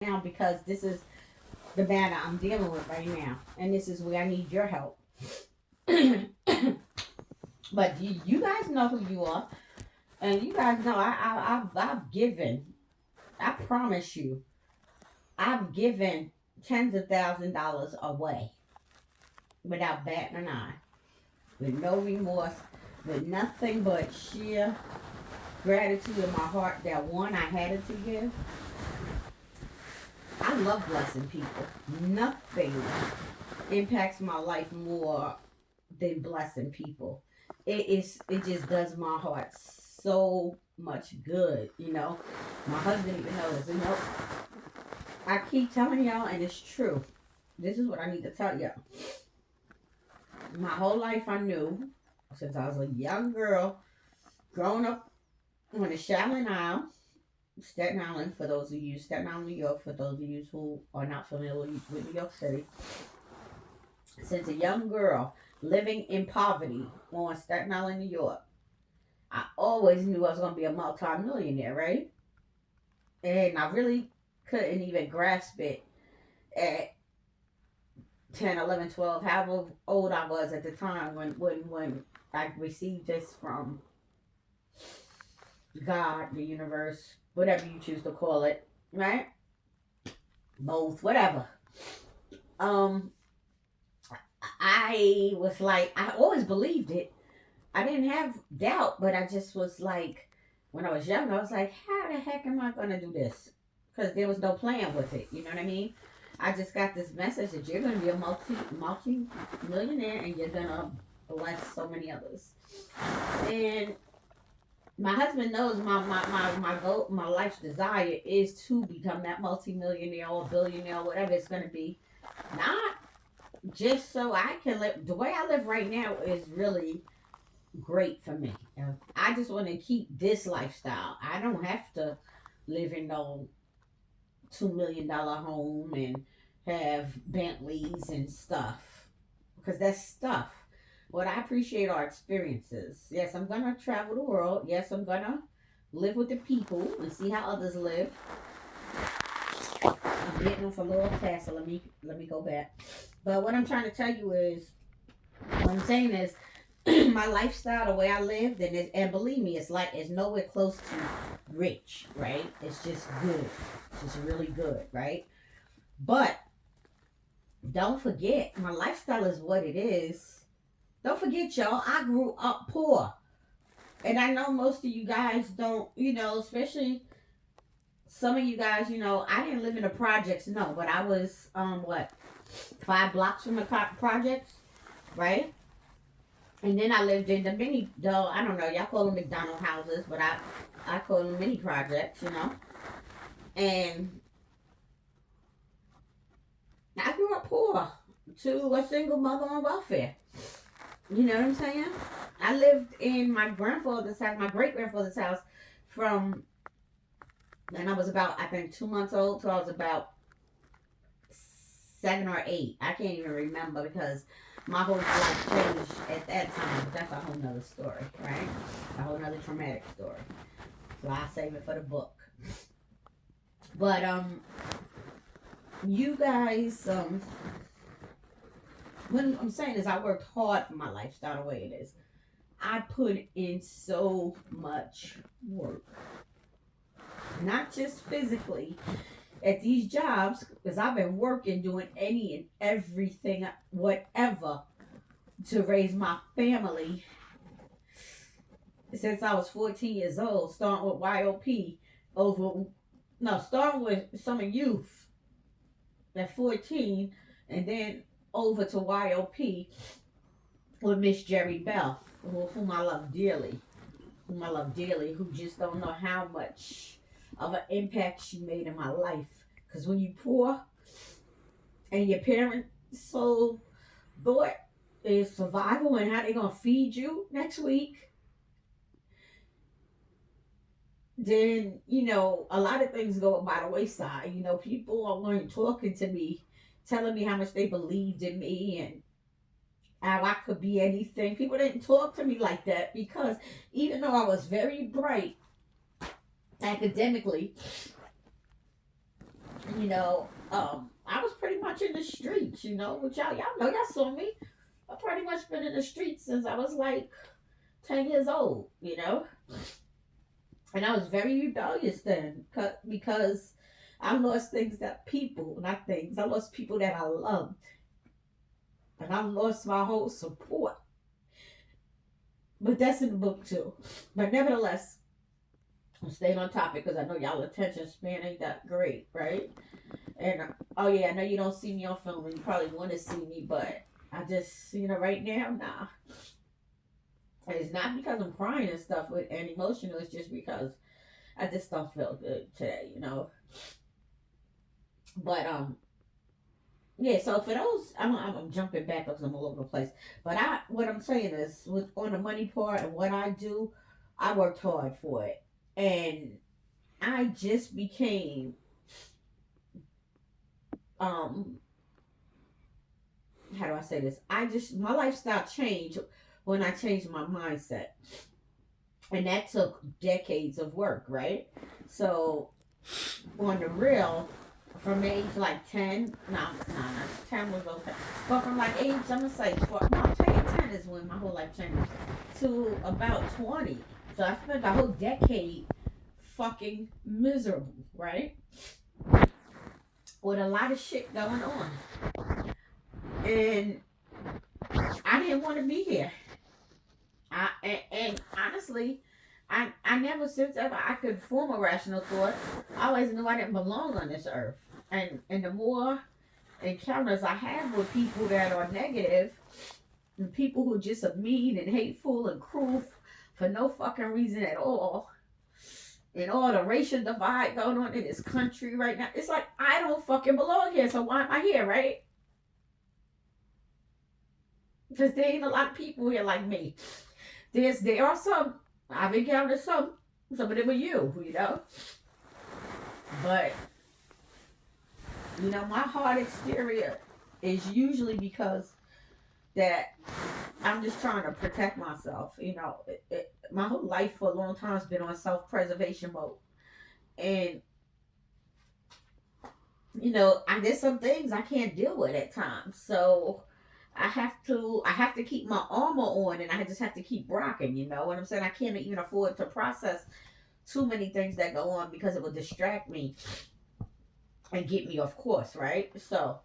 now because this is the matter I'm dealing with right now, and this is where I need your help. But you guys know who you are, and you guys know I've given. I promise you, I've given tens of $1,000s away without batting an eye, with no remorse, with nothing but sheer gratitude in my heart that one I had it to give. I love blessing people. Nothing impacts my life more than blessing people. It just does my heart so much good, you know. My husband even knows, you know. I keep telling y'all and it's true. This is what I need to tell y'all. My whole life I knew since I was a young girl, growing up on the Shaolin Isle, Staten Island, for those of you, Staten Island, New York, for those of you who are not familiar with New York City. Since a young girl living in poverty on Staten Island, New York, I always knew I was going to be a multi-millionaire, right? And I really couldn't even grasp it at 10, 11, 12, however old I was at the time when I received this from God, the universe, whatever you choose to call it, right? Both, whatever. Um, I was like, I always believed it. I didn't have doubt, but I just was like, when I was young, I was like, how the heck am I gonna do this? Because there was no plan with it. You know what I mean? I just got this message that you're gonna be a multi millionaire and you're gonna bless so many others. And my husband knows my goal, my life's desire is to become that multi-millionaire or billionaire or whatever it's gonna be. Not just so I can live. The way I live right now is really great for me. I just want to keep this lifestyle. I don't have to live in no $2 million home and have Bentleys and stuff because that's stuff. What I appreciate are experiences. Yes, I'm gonna travel the world. Yes, I'm gonna live with the people and see how others live. I'm getting off a little fast, so let me go back. But what I'm trying to tell you is, what I'm saying is, my lifestyle, the way I lived, and believe me, it's nowhere close to rich, right? It's just good. It's just really good, right? But don't forget, my lifestyle is what it is. Don't forget, y'all, I grew up poor. And I know most of you guys don't, especially some of you guys, I didn't live in the projects, no, but I was, what, 5 blocks from the projects, right? And then I lived in the mini, though, I don't know, y'all call them McDonald houses, but I call them mini projects, And I grew up poor to a single mother on welfare. You know what I'm saying? I lived in my grandfather's house, my great grandfather's house, from and I was about, I think, 2 months old till I was about 7 or 8. I can't even remember because my whole life changed at that time. But that's a whole nother story, right? A whole nother traumatic story. So I'll save it for the book. But you guys, what I'm saying is, I worked hard for my lifestyle the way it is. I put in so much work, not just physically at these jobs, because I've been working, doing any and everything, whatever, to raise my family since I was 14 years old, starting with YOP over, no, starting with Summer Youth at 14, and then over to YOP with Miss Jerry Bell, whom I love dearly, who just don't know how much of an impact she made in my life. Because when you poor and your parents' sole thought is survival and how they gonna feed you next week, then a lot of things go by the wayside. People are only talking to me, telling me how much they believed in me and how I could be anything. People didn't talk to me like that because even though I was very bright academically, you know, I was pretty much in the streets, you know, which y'all know, y'all saw me. I pretty much been in the streets since I was like 10 years old, you know, and I was very rebellious then because I lost things that people, not things, I lost people that I loved, and I lost my whole support. But that's in the book too. But nevertheless, I'm staying on topic because I know y'all attention span ain't that great, right? And oh yeah, I know you don't see me on film, and you probably want to see me, but I just, right now, nah. And it's not because I'm crying and stuff and emotional. It's just because I just don't feel good today, you know. But yeah. So for those, I'm jumping back because I'm all over the place. But what I'm saying is, with on the money part and what I do, I worked hard for it, and I just became um how do I say this? My lifestyle changed when I changed my mindset, and that took decades of work, right? So on the real, from age like 10, no, 10 was okay, but from like age, I'm gonna say, no, 10 is when my whole life changed, to about 20. So I spent the whole decade fucking miserable, right? With a lot of shit going on, and I didn't want to be here. And honestly, I never since ever I could form a rational thought. I always knew I didn't belong on this earth. And the more encounters I have with people that are negative, and people who just are mean and hateful and cruel for no fucking reason at all, and all the racial divide going on in this country right now, it's like I don't fucking belong here. So why am I here, right? Because there ain't a lot of people here like me. There are some. I've encountered some. Some of them are you know. But my hard exterior is usually because that I'm just trying to protect myself. My whole life for a long time has been on self-preservation mode, and there's some things I can't deal with at times. So I have to keep my armor on, and I just have to keep rocking. You know what I'm saying? I can't even afford to process too many things that go on because it will distract me and get me off course, right? So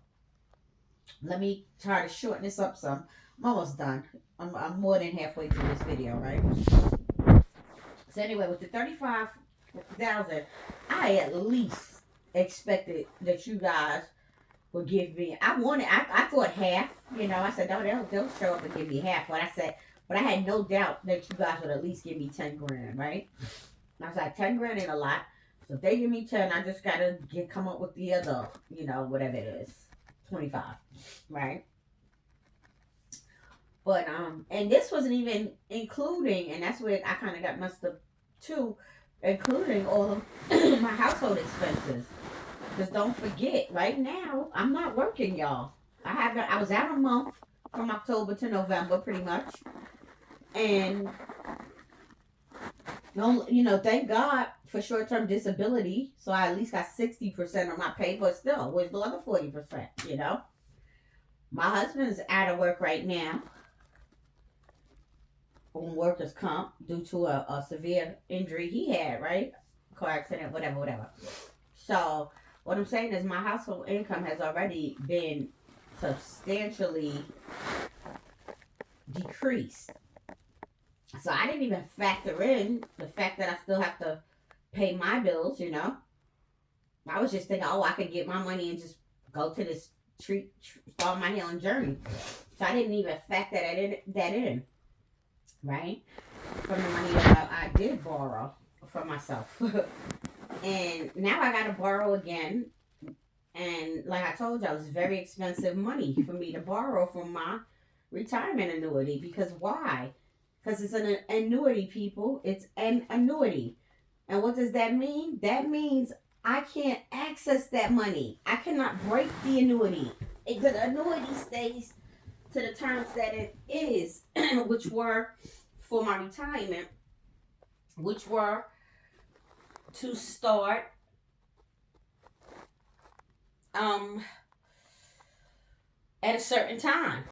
let me try to shorten this up some. I'm almost done. I'm more than halfway through this video, right? So anyway, with the 35,000, I at least expected that you guys would give me. I thought half. I said, no, they'll show up and give me half. But I had no doubt that you guys would at least give me 10 grand, right? And I was like, 10 grand ain't a lot. So if they give me 10, I just gotta come up with the other, whatever it is, 25, right? But and this wasn't even including, and that's where I kind of got messed up too, including all of my household expenses. Because don't forget, right now I'm not working, y'all. I was out a month from October to November, pretty much, and no, thank God for short-term disability. So I at least got 60% of my pay, but still, where's the other 40%? My husband's out of work right now on workers' comp due to a severe injury he had, right? Car accident, whatever, whatever. So what I'm saying is my household income has already been substantially decreased. So I didn't even factor in the fact that I still have to pay my bills, I was just thinking, oh, I could get my money and just go to this start my healing journey. So I didn't even factor that in, right? From the money that I did borrow for myself. And now I got to borrow again. And like I told y'all, it's very expensive money for me to borrow from my retirement annuity. Because why? Because it's an annuity, people. It's an annuity. And what does that mean? That means I can't access that money. I cannot break the annuity. The annuity stays to the terms that it is, which were for my retirement, which were to start um at a certain time.